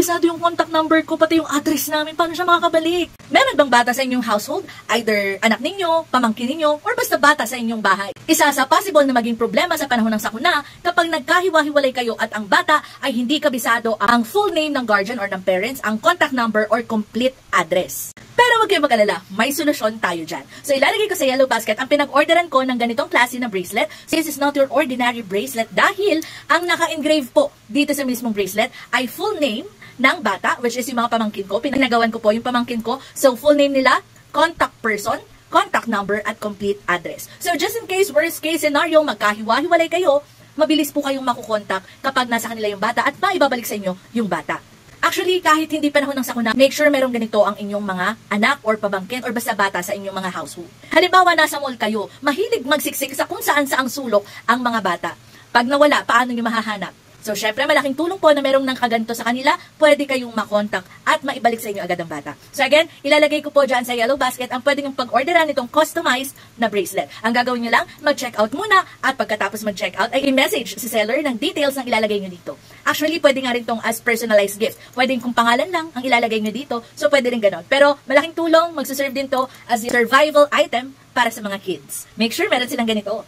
kabisado yung contact number ko, pati yung address namin, paano siya makakabalik? Meron bang bata sa inyong household? Either anak ninyo, pamangkin ninyo, or basta bata sa inyong bahay? Isa sa possible na maging problema sa panahon ng sakuna, kapag nagkahiwa-hiwalay kayo at ang bata ay hindi kabisado ang full name ng guardian or ng parents, ang contact number or complete address. Pero huwag kayong mag-alala, may solusyon tayo dyan. So ilalagay ko sa yellow basket ang pinag-orderan ko ng ganitong klase na bracelet. This is not your ordinary bracelet dahil ang naka-engrave po dito sa mismong bracelet ay full name ng bata, which is yung mga pamangkin ko. Pinagawan ko po yung pamangkin ko. So full name nila, contact person, contact number, at complete address. So just in case, worst case scenario, magkahiwa-hiwalay kayo, mabilis po kayong makukontak kapag nasa kanila yung bata at maibabalik sa inyo yung bata. Actually, kahit hindi panahon ng sakuna, make sure merong ganito ang inyong mga anak or pabangkin or basta bata sa inyong mga household. Halimbawa, nasa mall kayo, mahilig magsiksik sa kung saan saang sulok ang mga bata. Pag nawala, paano nyo mahahanap? So, syempre, malaking tulong po na merong nang kaganto sa kanila, pwede kayong makontak at maibalik sa inyo agad ang bata. So, again, ilalagay ko po dyan sa yellow basket ang pwede nyong pag-orderan itong customized na bracelet. Ang gagawin nyo lang, mag-check out muna at pagkatapos mag-check out ay i-message si seller ng details ng ilalagay nyo dito. Actually, pwede nga rin itong as personalized gift. Pwede kung pangalan lang ang ilalagay nyo dito, so pwede rin ganon. Pero malaking tulong, magsaserve din to as a survival item para sa mga kids. Make sure meron silang ganito.